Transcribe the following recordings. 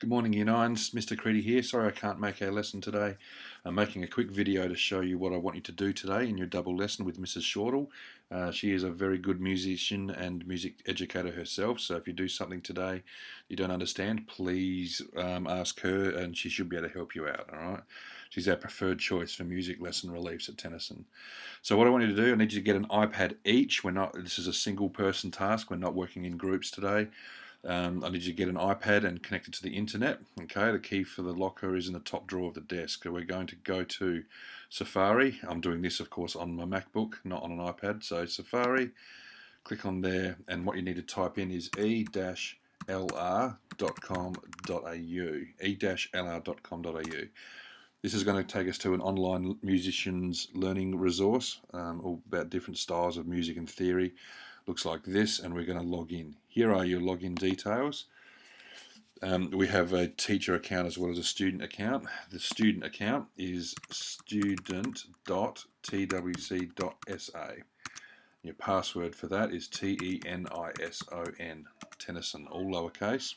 Good morning, Year Nines. Mr. Creedy here. Sorry I can't make our lesson today. I'm making a quick video to show you what I want you to do today in your double lesson with Mrs. Shortle. She is a very good musician and music educator herself, so if you do something today you don't understand, please ask her and she should be able to help you out, alright? She's our preferred choice for music lesson reliefs at Tennyson. So what I want you to do, I need you to get an iPad each. This is a single person task. We're not working in groups today. I need you to get an iPad and connect it to the internet. Okay, the key for the locker is in the top drawer of the desk. So we're going to go to Safari. I'm doing this, of course, on my MacBook, not on an iPad. So Safari, click on there, and what you need to type in is e-lr.com.au. e-lr.com.au. This is going to take us to an online musician's learning resource, all about different styles of music and theory. Looks like this, and we're going to log in. Here are your login details. We have a teacher account as well as a student account. The student account is student.twc.sa. Your password for that is TENISON, Tennyson, all lowercase.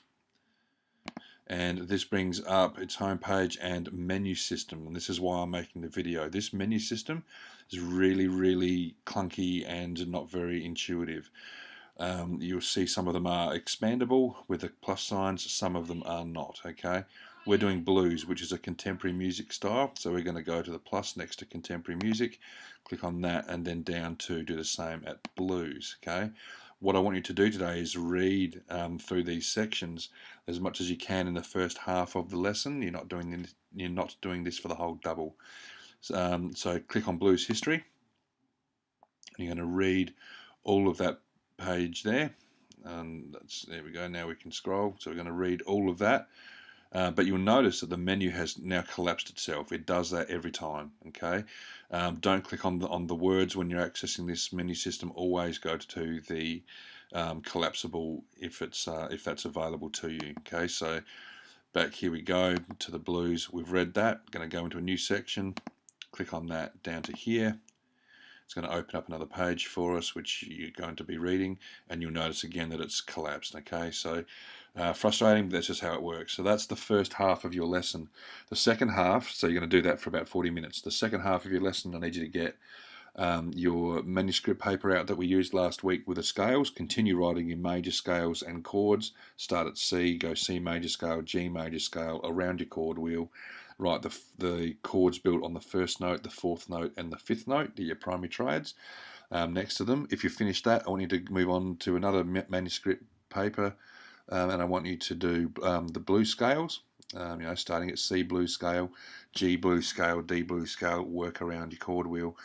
And this brings up its homepage and menu system, and this is why I'm making the video. This menu system is really clunky and not very intuitive. You'll see some of them are expandable with the plus signs, some of them are not. Okay, we're doing blues, which is a contemporary music style, so we're going to go to the plus next to contemporary music, click on that, and then down to do the same at blues. Okay, what I want you to do today is read through these sections as much as you can in the first half of the lesson. You're not doing this for the whole double. So click on blues history, and you're going to read all of that page there. There we go. Now we can scroll. So we're going to read all of that. But you'll notice that the menu has now collapsed itself. It does that every time. Okay. Don't click on the words when you're accessing this menu system. Always go to the collapsible if that's available to you. Okay. So back here we go to the blues. We've read that. Going to go into a new section. Click on that down to here. It's going to open up another page for us, which you're going to be reading, and you'll notice again that it's collapsed. Okay, so frustrating, but that's just how it works. So that's the first half of your lesson. The second half, so you're going to do that for about 40 minutes. The second half of your lesson, I need you to get your manuscript paper out that we used last week with the scales. Continue writing in major scales and chords. Start at C, go C major scale, G major scale, around your chord wheel. Write the chords built on the first note, the fourth note, and the fifth note, your primary triads, next to them. If you finish that, I want you to move on to another manuscript paper, and I want you to do the blues scales. Starting at C blues scale, G blues scale, D blues scale, work around your chord wheel.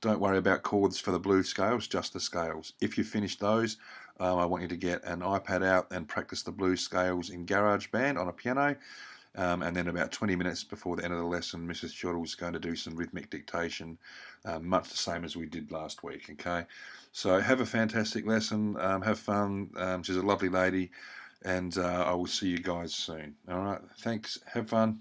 Don't worry about chords for the blues scales, just the scales. If you finish those, I want you to get an iPad out and practice the blues scales in GarageBand on a piano. And then about 20 minutes before the end of the lesson, Mrs. Shortle is going to do some rhythmic dictation, much the same as we did last week. Okay, so have a fantastic lesson, have fun. She's a lovely lady, and I will see you guys soon. All right, thanks, have fun.